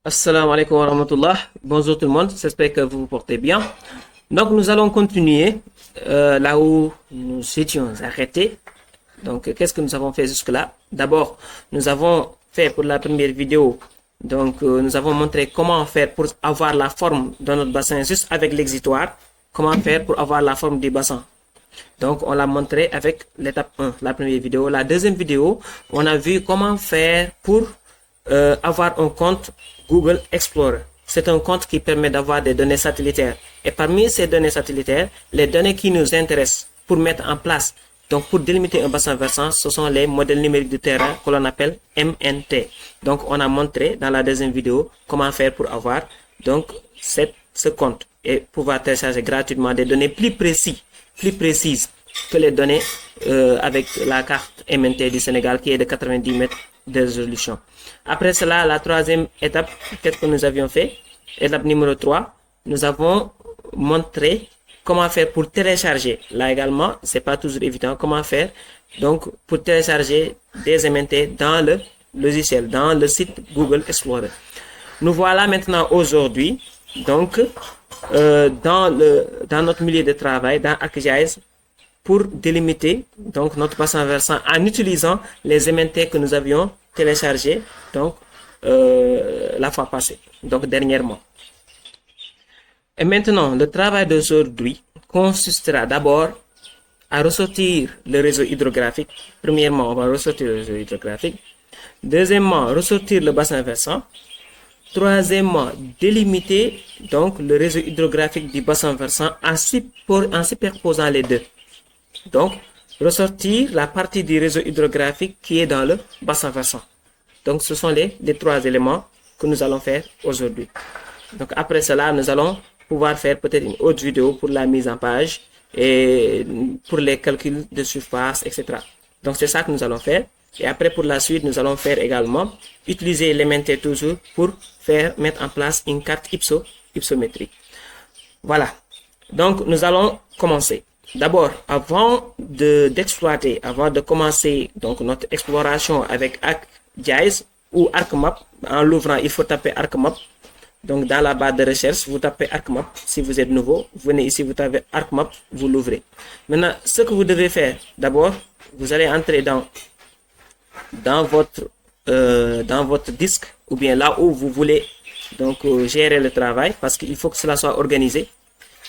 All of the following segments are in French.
Assalamu alaikum wa rahmatullah. Bonjour tout le monde, j'espère que vous vous portez bien. Donc nous allons continuer là où nous étions arrêtés. Donc qu'est-ce que nous avons fait jusque-là? D'abord, nous avons fait pour la première vidéo, donc nous avons montré comment faire pour avoir la forme de notre bassin juste avec l'exutoire. Comment faire pour avoir la forme du bassin. Donc, on l'a montré avec l'étape 1, la première vidéo. La deuxième vidéo, on a vu comment faire pour avoir un compte Google Explorer. C'est un compte qui permet d'avoir des données satellitaires. Et parmi ces données satellitaires, les données qui nous intéressent pour mettre en place, donc pour délimiter un bassin versant, ce sont les modèles numériques de terrain que l'on appelle MNT. Donc, on a montré dans la deuxième vidéo comment faire pour avoir donc ce compte et pouvoir télécharger gratuitement des données plus précises que les données avec la carte MNT du Sénégal qui est de 90 mètres de résolution. Après cela, la troisième étape, qu'est-ce que nous avions fait? Étape numéro 3, nous avons montré comment faire pour télécharger. Là également, c'est pas toujours évident comment faire. Donc, pour télécharger des MNT dans le logiciel, dans le site Google Explorer. Nous voilà maintenant aujourd'hui, donc, dans notre milieu de travail, dans ArcGIS, pour délimiter donc notre bassin versant en utilisant les MNT que nous avions téléchargés donc la fois passée, donc dernièrement. Et maintenant, le travail d'aujourd'hui consistera d'abord à ressortir le réseau hydrographique. Premièrement, on va ressortir le réseau hydrographique. Deuxièmement, ressortir le bassin versant. Troisièmement, délimiter donc le réseau hydrographique du bassin versant en superposant les deux. Donc, ressortir la partie du réseau hydrographique qui est dans le bassin versant. Donc, ce sont les trois éléments que nous allons faire aujourd'hui. Donc, après cela, nous allons pouvoir faire peut-être une autre vidéo pour la mise en page et pour les calculs de surface, etc. Donc, c'est ça que nous allons faire. Et après, pour la suite, nous allons faire également utiliser l'MNT toujours pour mettre en place une carte hypsométrique. Voilà. Donc, nous allons commencer. D'abord, avant de commencer donc notre exploration avec ArcGIS ou ArcMap, en l'ouvrant, il faut taper ArcMap. Donc, dans la barre de recherche, vous tapez ArcMap. Si vous êtes nouveau, vous venez ici, vous tapez ArcMap, vous l'ouvrez. Maintenant, ce que vous devez faire, d'abord, vous allez entrer dans votre disque ou bien là où vous voulez donc gérer le travail parce qu'il faut que cela soit organisé.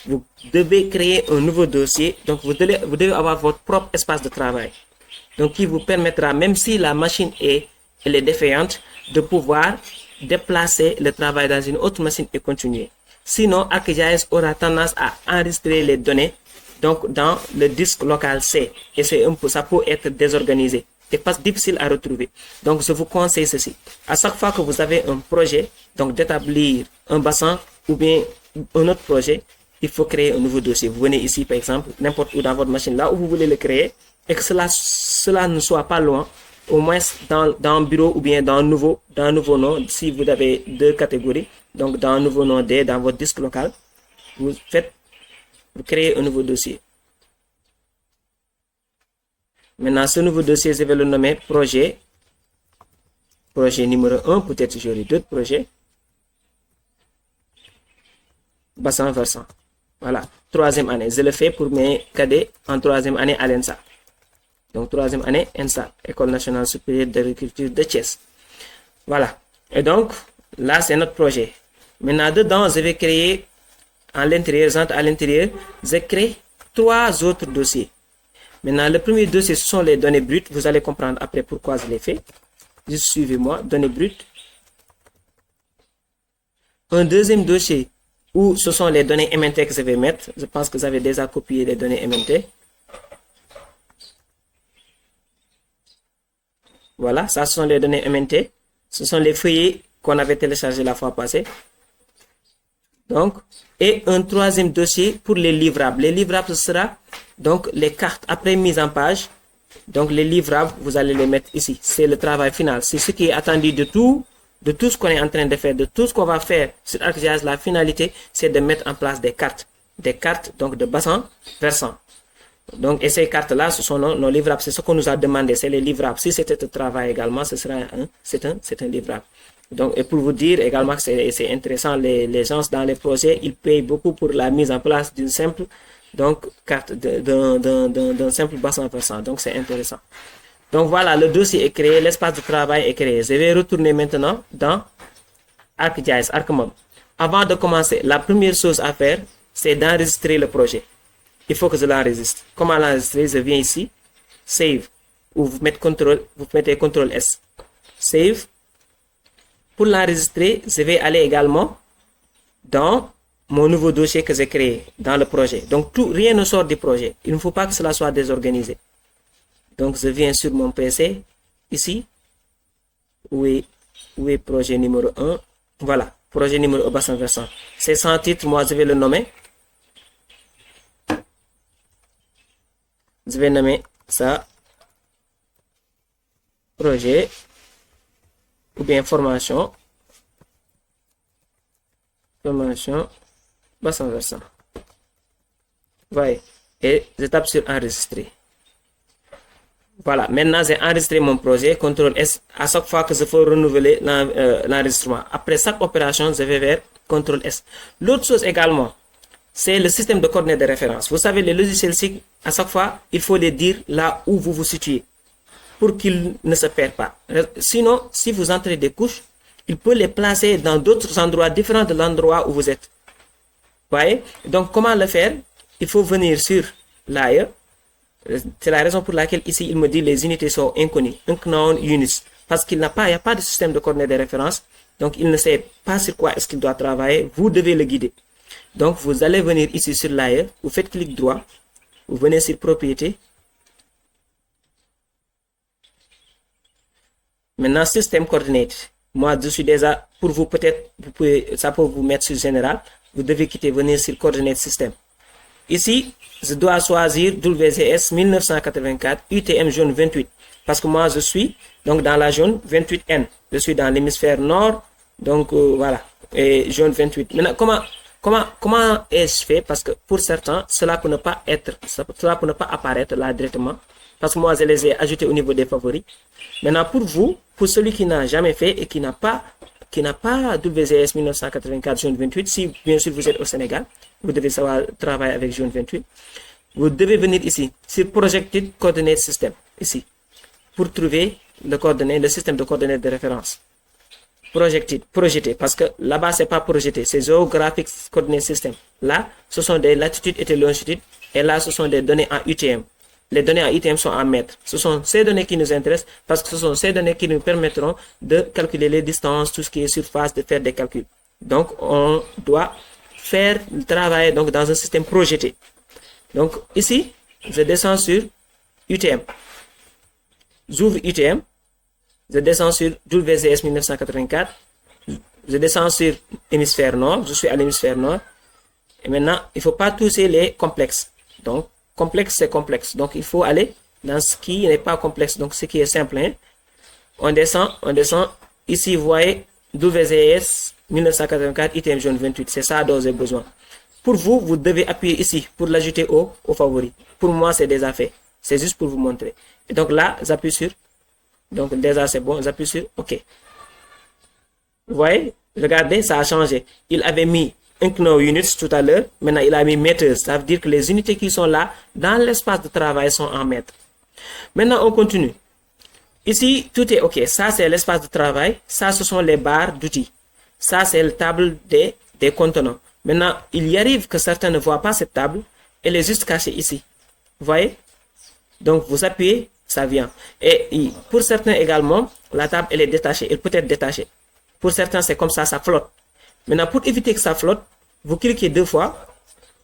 Vous devez créer un nouveau dossier. Donc, vous devez avoir votre propre espace de travail. Donc, qui vous permettra, même si la machine elle est défaillante, de pouvoir déplacer le travail dans une autre machine et continuer. Sinon, ArcGIS aura tendance à enregistrer les données donc dans le disque local C. Et ça peut être désorganisé. C'est pas difficile à retrouver. Donc, je vous conseille ceci. À chaque fois que vous avez un projet, donc d'établir un bassin ou bien un autre projet, il faut créer un nouveau dossier. Vous venez ici, par exemple, n'importe où dans votre machine, là où vous voulez le créer, et que cela ne soit pas loin, au moins dans un bureau ou bien dans un nouveau nom, si vous avez deux catégories, donc dans un nouveau nom D, dans votre disque local, vous créez un nouveau dossier. Maintenant, ce nouveau dossier, je vais le nommer projet numéro 1, peut-être j'aurai d'autres projets. Bassin versant. Voilà, troisième année. Je le fais pour mes cadets en troisième année à l'ENSA. Donc, troisième année, ENSA, École nationale supérieure d'agriculture de Thiès. Voilà. Et donc, là, c'est notre projet. Maintenant, dedans, je vais créer à l'intérieur, je crée trois autres dossiers. Maintenant, le premier dossier, ce sont les données brutes. Vous allez comprendre après pourquoi je l'ai fait. Juste suivez-moi, données brutes. Un deuxième dossier où ce sont les données MNT que je vais mettre. Je pense que vous avez déjà copié les données MNT. Voilà, ça ce sont les données MNT. Ce sont les feuillets qu'on avait téléchargés la fois passée. Donc, et un troisième dossier pour les livrables. Les livrables, ce sera donc les cartes après mise en page. Donc, les livrables, vous allez les mettre ici. C'est le travail final. C'est ce qui est attendu de tout ce qu'on est en train de faire, de tout ce qu'on va faire sur ArcGIS. La finalité, c'est de mettre en place des cartes. Des cartes, donc, de bassin versant. Donc, et ces cartes-là, ce sont nos livrables. C'est ce qu'on nous a demandé. C'est les livrables. Si c'était un travail également, c'est un livrable. Donc, et pour vous dire également que c'est intéressant, les gens dans les projets, ils payent beaucoup pour la mise en place d'une simple donc carte d'un simple bassin versant. Donc, c'est intéressant. Donc, voilà, le dossier est créé, l'espace de travail est créé. Je vais retourner maintenant dans ArcGIS, ArcMob. Avant de commencer, la première chose à faire, c'est d'enregistrer le projet. Il faut que je l'enregistre. Comment l'enregistrer? Je viens ici, Save, ou vous mettez CTRL S. Save. Pour l'enregistrer, je vais aller également dans mon nouveau dossier que j'ai créé dans le projet. Donc, rien ne sort du projet. Il ne faut pas que cela soit désorganisé. Donc, je viens sur mon PC, ici. Où est projet numéro 1? Voilà, projet numéro 1 bassin versant. C'est sans titre, moi je vais le nommer. Je vais nommer ça projet ou bien formation bassin versant. Voyez, et je tape sur enregistrer. Voilà, maintenant j'ai enregistré mon projet, CTRL S, à chaque fois que je veux renouveler l'enregistrement. Après chaque opération, je vais vers CTRL S. L'autre chose également, c'est le système de coordonnées de référence. Vous savez, les logiciels SIG, à chaque fois, il faut les dire là où vous vous situez pour qu'ils ne se perdent pas. Sinon, si vous entrez des couches, il peut les placer dans d'autres endroits différents de l'endroit où vous êtes. Vous voyez? Donc, comment le faire? Il faut venir sur layer. C'est la raison pour laquelle ici, il me dit les unités sont inconnues. Unknown units. Parce qu'il n'y a pas de système de coordonnées de référence. Donc, il ne sait pas sur quoi est-ce qu'il doit travailler. Vous devez le guider. Donc, vous allez venir ici sur layer. Vous faites clic droit. Vous venez sur propriété. Maintenant, système coordinate. Moi, je suis déjà, pour vous, peut-être, ça peut vous mettre sur général. Vous devez quitter, venir sur coordinate système. Ici, je dois choisir WGS 1984 UTM jaune 28. Parce que moi, je suis donc dans la jaune 28N. Je suis dans l'hémisphère nord. Donc, voilà. Et jaune 28. Maintenant, comment est-ce fait? Parce que pour certains, cela peut ne pas apparaître là directement. Parce que moi, je les ai ajoutés au niveau des favoris. Maintenant, pour vous, pour celui qui n'a jamais fait et qui n'a pas WGS 1984 jaune 28, si bien sûr vous êtes au Sénégal, vous devez savoir travailler avec jaune 28. Vous devez venir ici, sur Projected Coordinate System, ici, pour trouver le système de coordonnées de référence. Projeté, parce que là-bas, c'est pas projeté, c'est Geographic Coordinate System. Là, ce sont des latitudes et des longitudes, et là, ce sont des données en UTM. Les données en UTM sont en mètres. Ce sont ces données qui nous intéressent parce que ce sont ces données qui nous permettront de calculer les distances, tout ce qui est surface, de faire des calculs. Donc, on doit faire le travail donc, dans un système projeté. Donc, ici, je descends sur UTM. J'ouvre UTM. Je descends sur WGS 1984. Je descends sur hémisphère nord. Je suis à l'hémisphère nord. Et maintenant, il ne faut pas toucher les complexes. Donc, complexe, c'est complexe. Donc, il faut aller dans ce qui n'est pas complexe. Donc, ce qui est simple. Hein. On descend. Ici, vous voyez WGS 1984 ITM jaune 28. C'est ça dont j'ai besoin. Pour vous, vous devez appuyer ici pour l'ajouter au favori. Pour moi, c'est déjà fait. C'est juste pour vous montrer. Et donc là, j'appuie sur. Donc déjà, c'est bon. J'appuie sur OK. Vous voyez? Regardez, ça a changé. Il avait mis Unknown units tout à l'heure. Maintenant, il a mis meters. Ça veut dire que les unités qui sont là, dans l'espace de travail, sont en mètres. Maintenant, on continue. Ici, tout est OK. Ça, c'est l'espace de travail. Ça, ce sont les barres d'outils. Ça, c'est la table des contenants. Maintenant, il y arrive que certains ne voient pas cette table. Elle est juste cachée ici. Vous voyez? Donc, vous appuyez, ça vient. Et pour certains également, la table, elle est détachée. Elle peut être détachée. Pour certains, c'est comme ça flotte. Maintenant, pour éviter que ça flotte, vous cliquez 2 fois.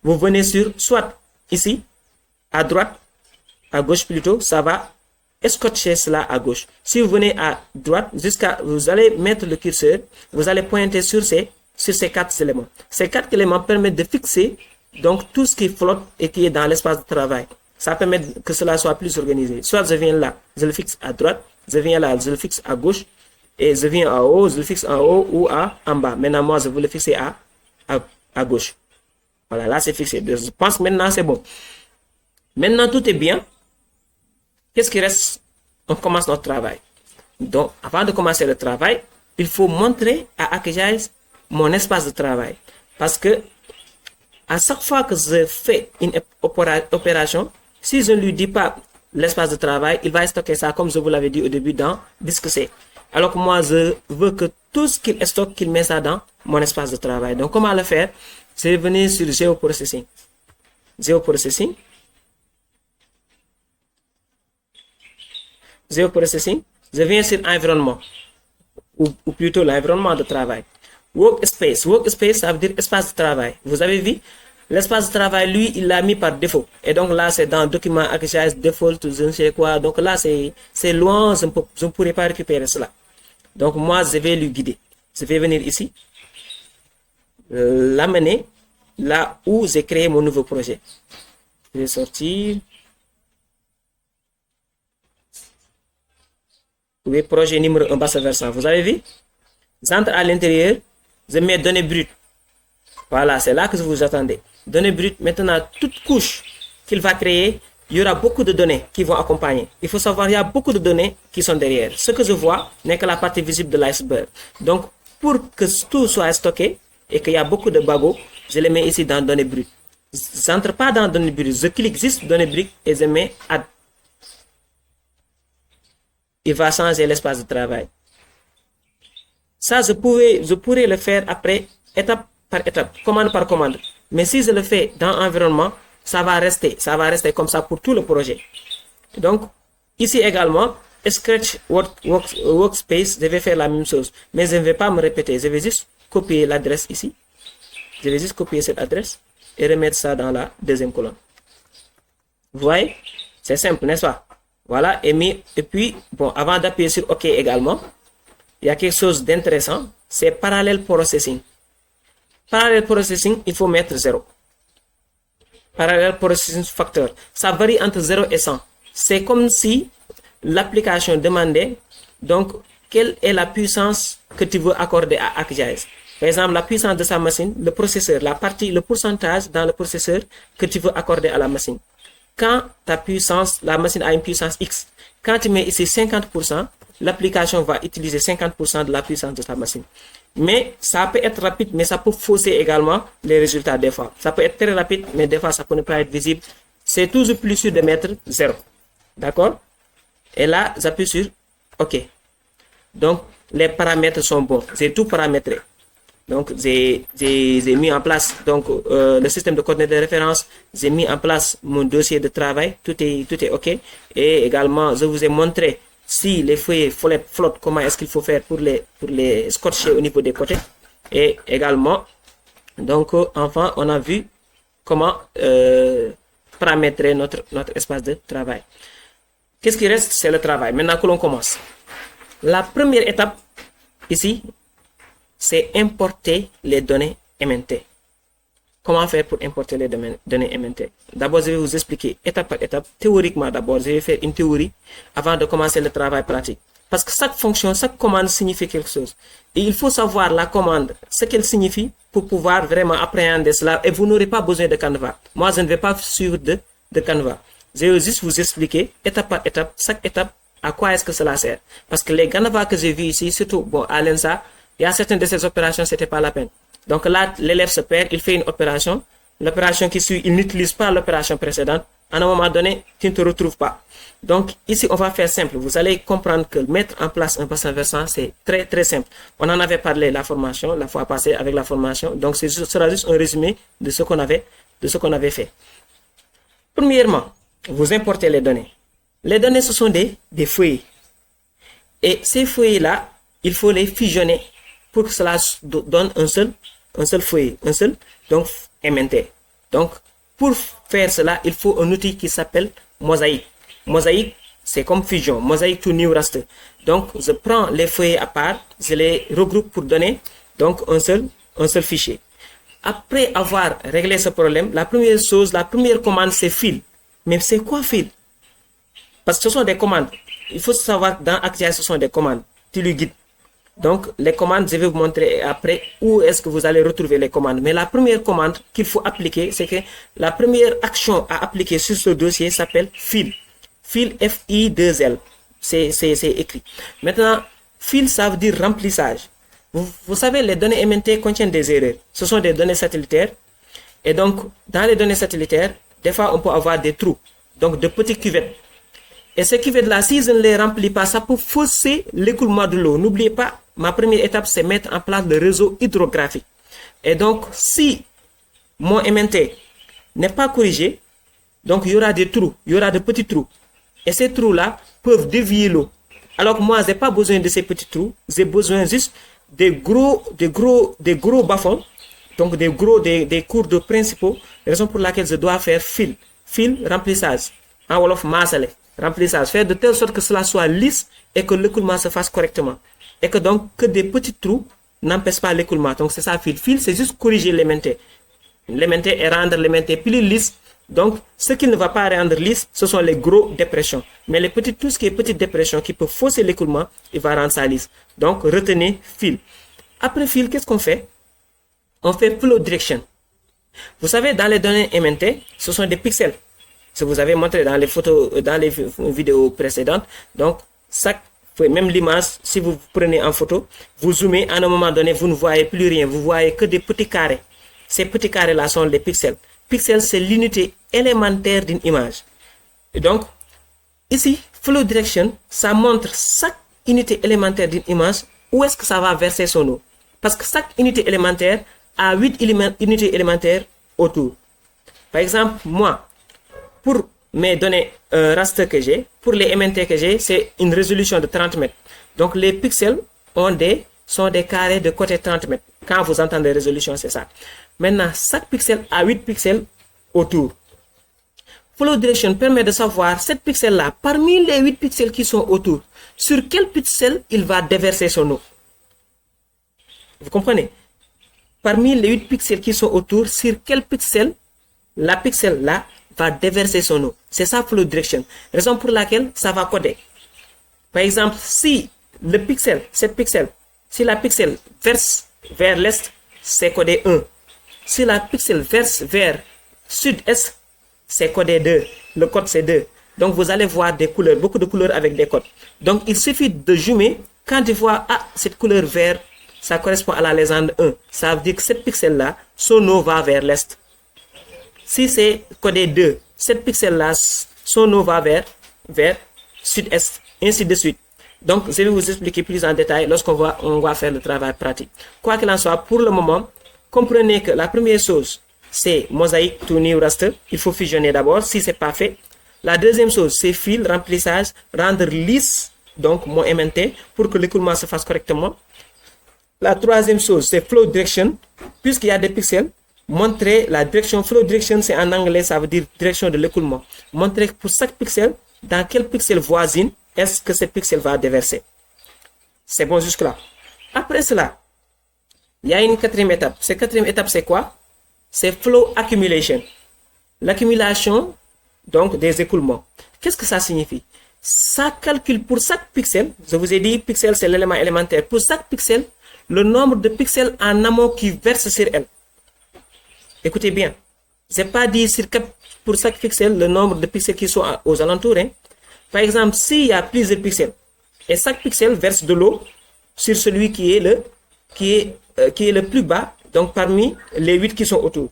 Vous venez sur, soit ici, à droite, à gauche plutôt, ça va escorcher cela à gauche. Si vous venez à droite, vous allez mettre le curseur, vous allez pointer sur ces 4 éléments. Ces 4 éléments permettent de fixer donc tout ce qui flotte et qui est dans l'espace de travail. Ça permet que cela soit plus organisé. Soit je viens là, je le fixe à droite, je viens là, je le fixe à gauche, et je viens en haut, je le fixe en haut ou en bas. Maintenant, moi, je veux le fixer à gauche. Voilà, là, c'est fixé. Je pense que maintenant, c'est bon. Maintenant, tout est bien. Qu'est-ce qui reste? On commence notre travail. Donc, avant de commencer le travail, il faut montrer à ArcGIS mon espace de travail. Parce que à chaque fois que je fais une opération, si je ne lui dis pas l'espace de travail, il va stocker ça, comme je vous l'avais dit au début, dans disque C. Alors que moi, je veux que tout ce qu'il stocke, qu'il met ça dans mon espace de travail. Donc, comment le faire? Je vais venir sur Geoprocessing. Geoprocessing. Geoprocessing. Je viens sur Environnement. Ou plutôt l'environnement de travail. Workspace. Workspace, ça veut dire espace de travail. Vous avez vu? L'espace de travail, lui, il l'a mis par défaut. Et donc là, c'est dans document ArcGIS default, je ne sais quoi. Donc là, c'est loin, je ne pourrai pas récupérer cela. Donc moi, je vais lui guider. Je vais venir ici, l'amener là où j'ai créé mon nouveau projet. Je vais sortir. Oui, projet numéro 1, basse versant. Vous avez vu? J'entre à l'intérieur, je mets données brutes. Voilà, c'est là que vous attendez. Données brutes, maintenant, toute couche qu'il va créer, il y aura beaucoup de données qui vont accompagner. Il faut savoir, il y a beaucoup de données qui sont derrière. Ce que je vois n'est que la partie visible de l'iceberg. Donc, pour que tout soit stocké et qu'il y a beaucoup de bagos, je les mets ici dans données brutes. Je n'entre pas dans données brutes. Je clique juste données brutes et je mets add. Il va changer l'espace de travail. Ça, je pourrais le faire après, étape par étape, commande par commande. Mais si je le fais dans environnement, ça va rester comme ça pour tout le projet. Donc, ici également, Scratch Workspace, je vais faire la même chose. Mais je ne vais pas me répéter. Je vais juste copier l'adresse ici. Je vais juste copier cette adresse et remettre ça dans la deuxième colonne. Vous voyez? C'est simple, n'est-ce pas? Voilà, et puis, bon, avant d'appuyer sur OK également, il y a quelque chose d'intéressant, c'est Parallel Processing. Parallel Processing, il faut mettre 0. Parallel Processing Factor, ça varie entre 0 et 100. C'est comme si l'application demandait, donc, quelle est la puissance que tu veux accorder à ArcGIS. Par exemple, la puissance de sa machine, le processeur, le pourcentage dans le processeur que tu veux accorder à la machine. Quand la machine a une puissance X, quand tu mets ici 50%, l'application va utiliser 50% de la puissance de ta machine. Mais ça peut être rapide, mais ça peut fausser également les résultats des fois. Ça peut être très rapide, mais des fois ça peut ne pas être visible. C'est toujours plus sûr de mettre 0. D'accord? Et là, j'appuie sur OK. Donc, les paramètres sont bons. J'ai tout paramétré. Donc, j'ai mis en place le système de coordonnées de référence. J'ai mis en place mon dossier de travail. Tout est OK. Et également, je vous ai montré si les feuilles flottent, comment est-ce qu'il faut faire pour les scotcher au niveau des côtés. Et également, donc, enfin, on a vu comment paramétrer notre espace de travail. Qu'est-ce qui reste? C'est le travail. Maintenant que l'on commence. La première étape, ici, c'est importer les données MNT. Comment faire pour importer les données MNT? D'abord, je vais vous expliquer étape par étape. Théoriquement, d'abord, je vais faire une théorie avant de commencer le travail pratique. Parce que chaque fonction, chaque commande signifie quelque chose. Et il faut savoir la commande, ce qu'elle signifie pour pouvoir vraiment appréhender cela. Et vous n'aurez pas besoin de Canva. Moi, je ne vais pas suivre de Canva. Je vais juste vous expliquer étape par étape, chaque étape, à quoi est-ce que cela sert. Parce que les Canva que j'ai vus ici, surtout bon, à l'ENSA, il y a certaines de ces opérations, ce n'était pas la peine. Donc là, l'élève se perd, il fait une opération. L'opération qui suit, il n'utilise pas l'opération précédente. À un moment donné, tu ne te retrouves pas. Donc ici, on va faire simple. Vous allez comprendre que mettre en place un bassin versant, c'est très très simple. On en avait parlé la formation, la fois passée avec la formation. Donc ce sera juste un résumé de ce qu'on avait fait. Premièrement, vous importez les données. Les données, ce sont des feuilles. Et ces feuilles-là, il faut les fusionner pour que cela donne un seul feuille, donc MNT. Donc, pour faire cela, il faut un outil qui s'appelle Mosaïque. Mosaïque, c'est comme fusion, Mosaïque to new raster. Donc, je prends les feuilles à part, je les regroupe pour donner donc un seul fichier. Après avoir réglé ce problème, la première commande, c'est fill. Mais c'est quoi fill? Parce que ce sont des commandes. Il faut savoir, dans ArcGIS, ce sont des commandes. Tu lui guides. Donc, les commandes, je vais vous montrer après où est-ce que vous allez retrouver les commandes. Mais la première commande qu'il faut appliquer, c'est que la première action à appliquer sur ce dossier s'appelle fill. Fill, F-I-2-L. C'est écrit. Maintenant, Fill, ça veut dire remplissage. Vous savez, les données MNT contiennent des erreurs. Ce sont des données satellitaires. Et donc, dans les données satellitaires, des fois, on peut avoir des trous. Donc, de petites cuvettes. Et ces cuvettes-là, si je ne les remplis pas, ça peut fausser l'écoulement de l'eau. N'oubliez pas, ma première étape, c'est mettre en place le réseau hydrographique. Et donc, si mon MNT n'est pas corrigé, donc il y aura des trous, il y aura de petits trous. Et ces trous-là peuvent dévier l'eau. Alors que moi, je n'ai pas besoin de ces petits trous, j'ai besoin juste des gros bas-fonds, donc des cours d'eau principaux, raison pour laquelle je dois faire fill, remplissage, en wolof maasale, remplissage, faire de telle sorte que cela soit lisse et que l'écoulement se fasse correctement. Et que donc, que des petits trous n'empêchent pas l'écoulement. Donc c'est ça, fill, c'est juste corriger l'MNT. L'MNT et rendre l'MNT plus lisse. Donc, ce qui ne va pas rendre lisse, ce sont les gros dépressions. Mais tout ce qui est petite dépression qui peut fausser l'écoulement, il va rendre ça lisse. Donc, retenez fill. Après fill, qu'est-ce qu'on fait? On fait flow direction. Vous savez, dans les données MNT, ce sont des pixels. Je vous avais montré dans les photos, dans les vidéos précédentes. Donc, même l'image, si vous prenez en photo, vous zoomez, à un moment donné, vous ne voyez plus rien. Vous voyez que des petits carrés. Ces petits carrés-là sont les pixels. Pixel, c'est l'unité élémentaire d'une image. Et donc, ici, flow direction, ça montre chaque unité élémentaire d'une image, où est-ce que ça va verser son eau. Parce que chaque unité élémentaire a 8 unités élémentaires autour. Par exemple, moi, pour mes données raster que j'ai, pour les MNT que j'ai, c'est une résolution de 30 mètres. Donc, les pixels sont des carrés de côté 30 mètres. Quand vous entendez résolution, c'est ça. Maintenant, chaque pixel a 8 pixels autour. Flow direction permet de savoir 7 pixels-là, parmi les 8 pixels qui sont autour, sur quel pixel il va déverser son eau. Vous comprenez? Parmi les 8 pixels qui sont autour, sur quel pixel la pixel-là va déverser son eau. C'est ça, flow direction. Raison pour laquelle ça va coder. Par exemple, si le pixel, cette pixel, si la pixel verse vers l'est, c'est codé 1. Si la pixel verse vers sud-est, c'est codé 2. Le code, c'est 2. Donc, vous allez voir des couleurs, beaucoup de couleurs avec des codes. Donc, il suffit de zoomer. Quand tu vois, cette couleur vert, ça correspond à la légende 1. Ça veut dire que cette pixel-là, son eau va vers l'est. Si c'est codé 2, cette pixel-là, son eau va vers sud-est, ainsi de suite. Donc, je vais vous expliquer plus en détail lorsqu'on va faire le travail pratique. Quoi qu'il en soit, pour le moment, comprenez que la première chose, c'est mosaïque to new raster. Il faut fusionner d'abord, si ce n'est pas fait. La deuxième chose, c'est fill, remplissage, rendre lisse, donc mon MNT, pour que l'écoulement se fasse correctement. La troisième chose, c'est flow direction. Puisqu'il y a des pixels, montrer la direction. Flow direction, c'est en anglais, ça veut dire direction de l'écoulement. Montrer pour chaque pixel, dans quel pixel voisine, est-ce que ce pixel va déverser. C'est bon jusque-là. Après cela, il y a une quatrième étape. Cette quatrième étape, c'est quoi? C'est flow accumulation. L'accumulation, donc, des écoulements. Qu'est-ce que ça signifie? Ça calcule pour chaque pixel, je vous ai dit, pixel, c'est l'élément élémentaire. Pour chaque pixel, le nombre de pixels en amont qui versent sur elle. Écoutez bien. Je n'ai pas dit pour chaque pixel, le nombre de pixels qui sont aux alentours. Hein. Par exemple, s'il y a plusieurs pixels, et chaque pixel verse de l'eau sur celui qui est le plus bas, donc parmi les 8 qui sont autour.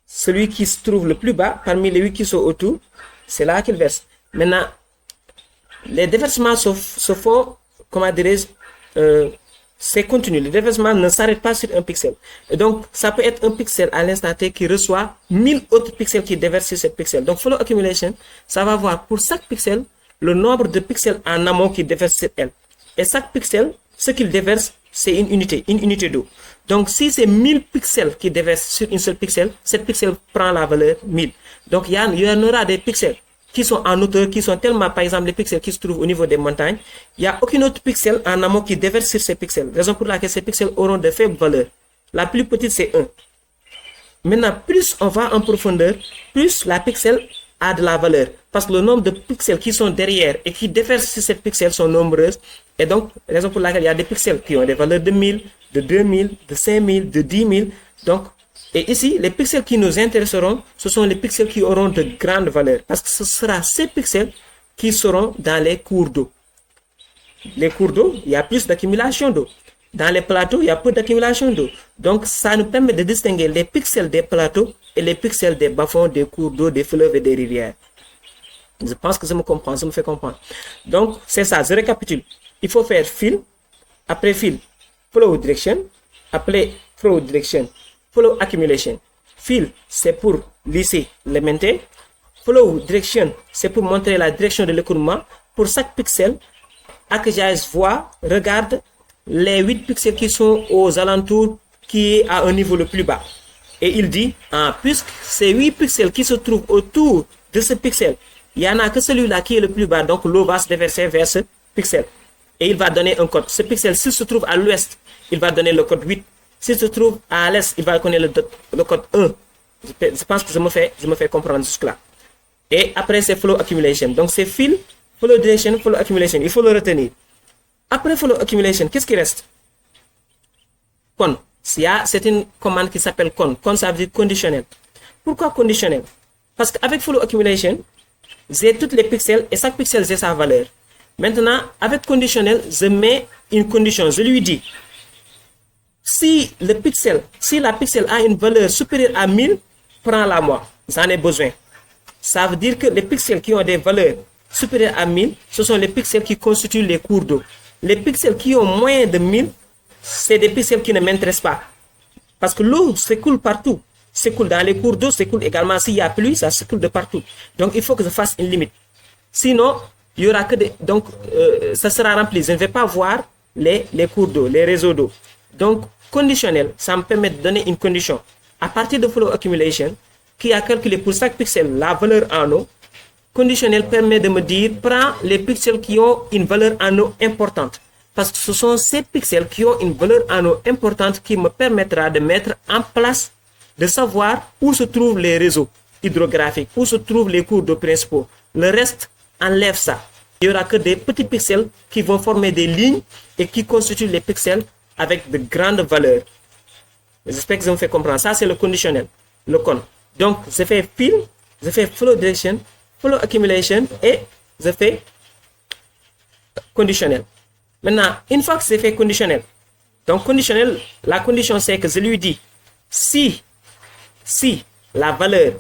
Celui qui se trouve le plus bas, parmi les 8 qui sont autour, c'est là qu'il verse. Maintenant, les déversements se font, comment dirais-je, c'est continu. Le déversement ne s'arrête pas sur un pixel. Et donc, ça peut être un pixel à l'instant T qui reçoit 1000 autres pixels qui déversent sur ce pixel. Donc, flow accumulation, ça va voir pour chaque pixel le nombre de pixels en amont qui déversent sur elle. Et chaque pixel, ce qu'il déverse, c'est une unité d'eau. Donc, si c'est 1000 pixels qui déversent sur une seule pixel, cette pixel prend la valeur 1000. Donc, il y en aura des pixels qui sont en hauteur, qui sont tellement, par exemple, les pixels qui se trouvent au niveau des montagnes, il n'y a aucun autre pixel en amont qui déverse sur ces pixels. Raison pour laquelle ces pixels auront de faibles valeurs. La plus petite, c'est 1. Maintenant, plus on va en profondeur, plus la pixel a de la valeur. Parce que le nombre de pixels qui sont derrière et qui déversent sur ces pixels sont nombreuses. Et donc, raison pour laquelle il y a des pixels qui ont des valeurs de 1000, de 2000, de 5000, de 10 000. Donc, et ici, les pixels qui nous intéresseront, ce sont les pixels qui auront de grandes valeurs. Parce que ce sera ces pixels qui seront dans les cours d'eau. les cours d'eau, il y a plus d'accumulation d'eau. Dans les plateaux, il y a peu d'accumulation d'eau. Donc, ça nous permet de distinguer les pixels des plateaux et les pixels des bas-fonds, des cours d'eau, des fleuves et des rivières. Je pense que ça me comprend, ça me fait comprendre. Donc, c'est ça, je récapitule. Il faut faire fill, après fill, flow direction, après flow direction, flow accumulation. Fill, c'est pour lisser l'élémentaire. Flow direction, c'est pour montrer la direction de l'écoulement. Pour chaque pixel, ArcGIS voit, regarde les 8 pixels qui sont aux alentours, qui est à un niveau le plus bas. Et il dit, puisque ces 8 pixels qui se trouvent autour de ce pixel, il n'y en a que celui-là qui est le plus bas, donc l'eau va se déverser vers ce pixel. Et il va donner un code. Ce pixel, s'il se trouve à l'ouest, il va donner le code 8. S'il se trouve à l'est, il va connaître le code 1. Je pense que je me fais comprendre jusque-là. Et après, c'est flow accumulation. Donc, c'est fill, flow direction, flow accumulation. Il faut le retenir. Après flow accumulation, qu'est-ce qui reste? Con. C'est une commande qui s'appelle con. Con, ça veut dire conditionnel. Pourquoi conditionnel? Parce qu'avec flow accumulation, j'ai tous les pixels et chaque pixel, j'ai sa valeur. Maintenant, avec conditionnel, je mets une condition. Je lui dis, si la pixel a une valeur supérieure à 1000, prends-la moi. J'en ai besoin. Ça veut dire que les pixels qui ont des valeurs supérieures à 1000, ce sont les pixels qui constituent les cours d'eau. Les pixels qui ont moins de 1000, c'est des pixels qui ne m'intéressent pas. Parce que l'eau s'écoule partout. S'écoule dans les cours d'eau, s'écoule également s'il y a pluie, ça s'écoule de partout. Donc, il faut que je fasse une limite. Sinon, il y aura que des... Donc, ça sera rempli. Je ne vais pas voir les cours d'eau, les réseaux d'eau. Donc, conditionnel, ça me permet de donner une condition. À partir de flow accumulation, qui a calculé pour chaque pixel la valeur en eau, conditionnel permet de me dire, prends les pixels qui ont une valeur en eau importante. Parce que ce sont ces pixels qui ont une valeur en eau importante qui me permettra de mettre en place, de savoir où se trouvent les réseaux hydrographiques, où se trouvent les cours d'eau principaux. Le reste, enlève ça. Il n'y aura que des petits pixels qui vont former des lignes et qui constituent les pixels avec de grandes valeurs. J'espère que je me fais comprendre. Ça, c'est le conditionnel, le con. Donc, je fais fill, je fais flow direction, flow accumulation et je fais conditionnel. Maintenant, une fois que c'est fait conditionnel, donc conditionnel, la condition c'est que je lui dis si la valeur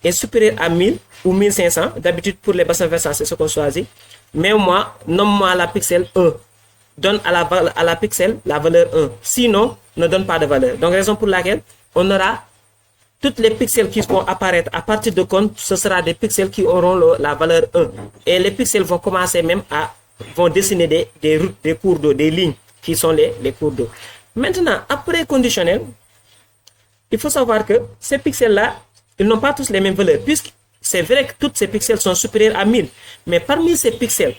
est supérieure à 1000 ou 1500, d'habitude pour les bassins versants, c'est ce qu'on choisit, mais moi, nomme-moi la pixel 1. Donne à la pixel la valeur 1. Sinon, ne donne pas de valeur. Donc, raison pour laquelle on aura toutes les pixels qui vont apparaître à partir de compte, ce sera des pixels qui auront la valeur 1. Et les pixels vont commencer même vont dessiner des routes, des cours d'eau, des lignes qui sont les cours d'eau. Maintenant, après conditionnel, il faut savoir que ces pixels-là, ils n'ont pas tous les mêmes valeurs, puisque c'est vrai que tous ces pixels sont supérieurs à 1000. Mais parmi ces pixels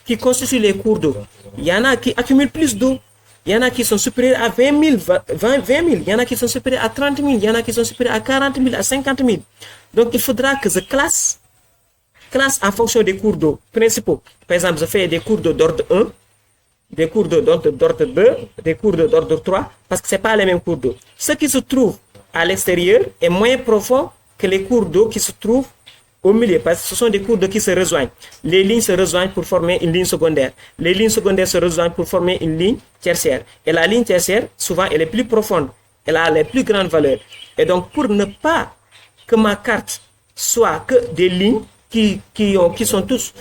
qui constituent les cours d'eau, il y en a qui accumulent plus d'eau. Il y en a qui sont supérieurs à 20 000, 20 000. Il y en a qui sont supérieurs à 30 000. Il y en a qui sont supérieurs à 40 000, à 50 000. Donc, il faudra que je classe en fonction des cours d'eau principaux. Par exemple, je fais des cours d'eau d'ordre 1, des cours d'eau d'ordre 2, des cours d'eau d'ordre 3, parce que ce n'est pas les mêmes cours d'eau. Ce qui se trouve à l'extérieur est moins profond que les cours d'eau qui se trouvent au milieu, parce que ce sont des cours d'eau qui se rejoignent. Les lignes se rejoignent pour former une ligne secondaire. Les lignes secondaires se rejoignent pour former une ligne tertiaire. Et la ligne tertiaire, souvent, elle est plus profonde. Elle a les plus grandes valeurs. Et donc, pour ne pas que ma carte soit que des lignes qui sont tous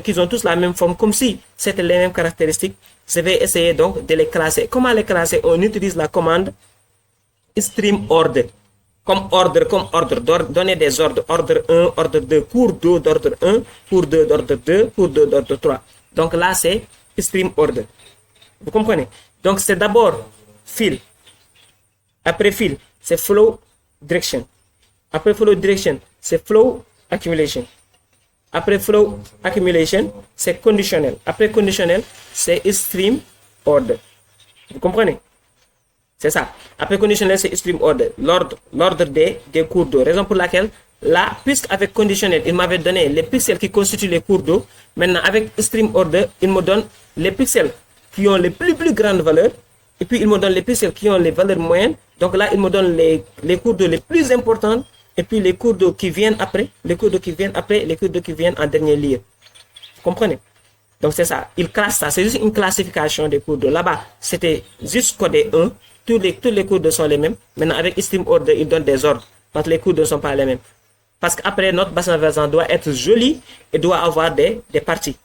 qui ont tous la même forme, comme si c'était les mêmes caractéristiques, je vais essayer donc de les classer. Comment les classer? On utilise la commande stream order. Comme ordre, donner des ordres, ordre 1, ordre 2, cours d'eau d'ordre 1, cours 2 d'ordre 2, cours 2 d'ordre 3. Donc là, c'est stream order. Vous comprenez? Donc c'est d'abord fill. Après fill, c'est flow direction. Après flow direction, c'est flow accumulation. Après flow accumulation, c'est conditionnel. Après conditionnel, c'est stream order. Vous comprenez? C'est ça. Après conditionnel, c'est stream order, l'ordre des cours d'eau. Raison pour laquelle, là, puisqu'avec conditionnel, il m'avait donné les pixels qui constituent les cours d'eau, maintenant avec stream order, il me donne les pixels qui ont les plus grandes valeurs, et puis il me donne les pixels qui ont les valeurs moyennes. Donc là, il me donne les cours d'eau les plus importants, et puis les cours d'eau qui viennent après, les cours d'eau qui viennent après, les cours d'eau qui viennent en dernier lieu. Vous comprenez? Donc c'est ça, il classe ça, c'est juste une classification des cours d'eau. Là-bas, c'était juste codé 1, tous les cours d'eau sont les mêmes. Maintenant, avec Stream Order, il donne des ordres, parce que les cours d'eau ne sont pas les mêmes. Parce qu'après, notre bassin versant doit être joli et doit avoir des parties.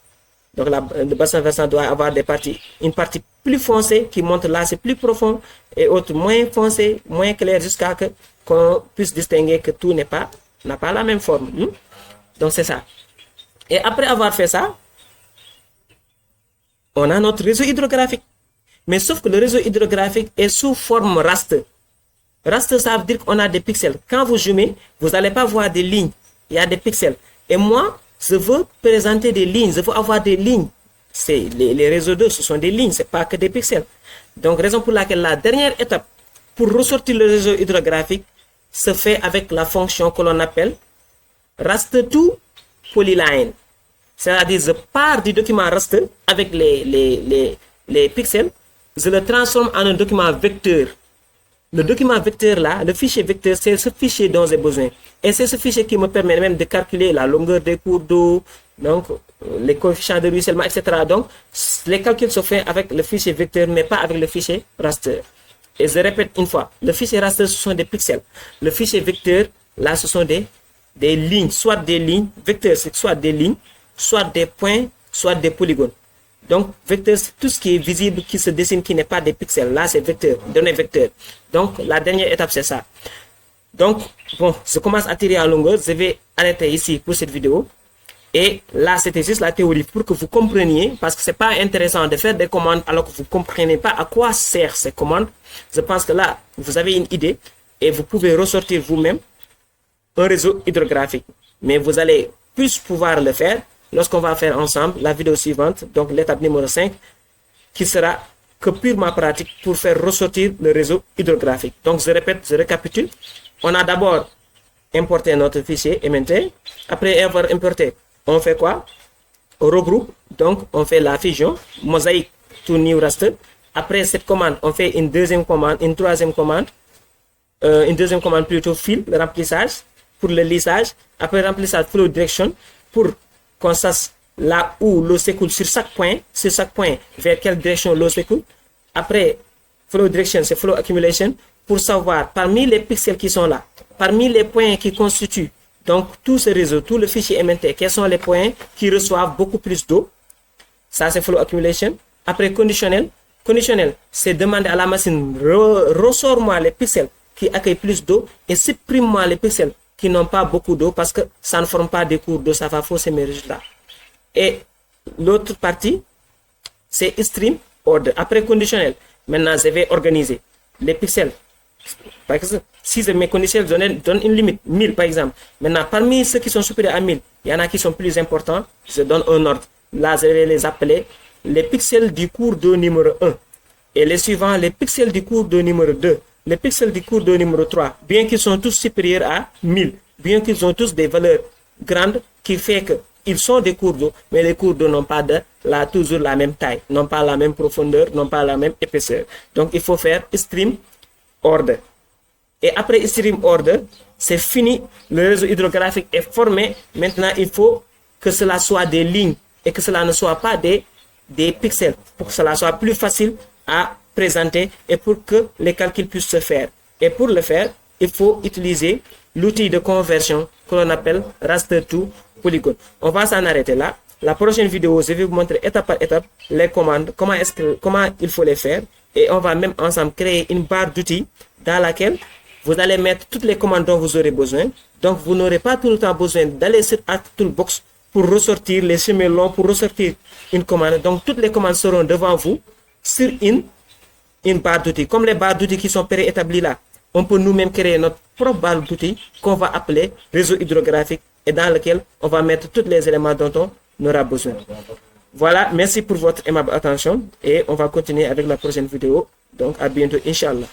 Donc le bassin versant doit avoir des parties. Une partie plus foncée qui montre là, c'est plus profond, et autre moins foncée, moins clair, jusqu'à ce qu'on puisse distinguer que tout n'a pas la même forme. Donc c'est ça. Et après avoir fait ça, on a notre réseau hydrographique. Mais sauf que le réseau hydrographique est sous forme raster. Raster, ça veut dire qu'on a des pixels. Quand vous zoomez, vous n'allez pas voir des lignes. Il y a des pixels. Et moi, je veux présenter des lignes. Je veux avoir des lignes. C'est les réseaux d'eau, ce sont des lignes. Ce n'est pas que des pixels. Donc, raison pour laquelle la dernière étape pour ressortir le réseau hydrographique se fait avec la fonction que l'on appelle raster to polyline. C'est-à-dire, je pars du document raster avec les pixels, je le transforme en un document vecteur. Le document vecteur là, le fichier vecteur, c'est ce fichier dont j'ai besoin. Et c'est ce fichier qui me permet même de calculer la longueur des cours d'eau, donc les coefficients de ruissellement, etc. Donc, les calculs se font avec le fichier vecteur, mais pas avec le fichier raster. Et je répète une fois, le fichier raster, ce sont des pixels. Le fichier vecteur, là, ce sont des lignes, soit des lignes, vecteur, c'est soit des lignes, soit des points, soit des polygones. Donc, vecteur, c'est tout ce qui est visible, qui se dessine, qui n'est pas des pixels. Là, c'est vecteur, données vecteur. Donc, la dernière étape, c'est ça. Donc, bon, je commence à tirer en longueur. Je vais arrêter ici pour cette vidéo. Et là, c'était juste la théorie pour que vous compreniez, parce que c'est pas intéressant de faire des commandes alors que vous ne comprenez pas à quoi servent ces commandes. Je pense que là, vous avez une idée et vous pouvez ressortir vous-même un réseau hydrographique. Mais vous allez plus pouvoir le faire lorsqu'on va faire ensemble la vidéo suivante, donc l'étape numéro 5, qui sera que purement pratique pour faire ressortir le réseau hydrographique. Donc je répète, je récapitule. On a d'abord importé notre fichier MNT. Après avoir importé, on fait quoi? On regroupe, donc on fait la fusion, mosaïque to new raster. Après cette commande, on fait une deuxième commande, une troisième commande, plutôt fill, le remplissage, pour le lissage. Après remplissage, flow direction, pour qu'on sache là où l'eau s'écoule sur chaque point, vers quelle direction l'eau s'écoule. Après, flow direction, c'est flow accumulation, pour savoir parmi les pixels qui sont là, parmi les points qui constituent donc tout ce réseau, tout le fichier MNT, quels sont les points qui reçoivent beaucoup plus d'eau. Ça, c'est flow accumulation. Après, conditionnel. Conditionnel, c'est demander à la machine, ressors-moi les pixels qui accueillent plus d'eau et supprime-moi les pixels qui n'ont pas beaucoup d'eau parce que ça ne forme pas des cours d'eau, ça va fausser mes résultats. Et l'autre partie, c'est stream order. Après conditionnel, maintenant je vais organiser les pixels. Par exemple, si mes conditionnels donnent une limite, 1000 par exemple. Maintenant, parmi ceux qui sont supérieurs à 1000, il y en a qui sont plus importants, je donne un ordre. Là, je vais les appeler les pixels du cours d'eau numéro 1. Et les suivants, les pixels du cours d'eau numéro 2. Les pixels du cours d'eau numéro 3, bien qu'ils sont tous supérieurs à 1000, bien qu'ils ont tous des valeurs grandes, qui fait qu'ils sont des cours d'eau, mais les cours d'eau n'ont pas toujours la même taille, n'ont pas la même profondeur, n'ont pas la même épaisseur. Donc, il faut faire stream order. Et après stream order, c'est fini, le réseau hydrographique est formé. Maintenant, il faut que cela soit des lignes et que cela ne soit pas des pixels, pour que cela soit plus facile à présenter et pour que les calculs puissent se faire. Et pour le faire, il faut utiliser l'outil de conversion que l'on appelle raster to polygon. On va s'en arrêter là. La prochaine vidéo, je vais vous montrer étape par étape les commandes, comment il faut les faire. Et on va même ensemble créer une barre d'outils dans laquelle vous allez mettre toutes les commandes dont vous aurez besoin. Donc, vous n'aurez pas tout le temps besoin d'aller sur Toolbox pour ressortir les chemins longs, pour ressortir une commande. Donc, toutes les commandes seront devant vous sur une barre d'outils. Comme les barres d'outils qui sont préétablies là, on peut nous-mêmes créer notre propre barre d'outils qu'on va appeler réseau hydrographique et dans lequel on va mettre tous les éléments dont on aura besoin. Voilà, merci pour votre aimable attention et on va continuer avec la prochaine vidéo. Donc, à bientôt, Inch'Allah.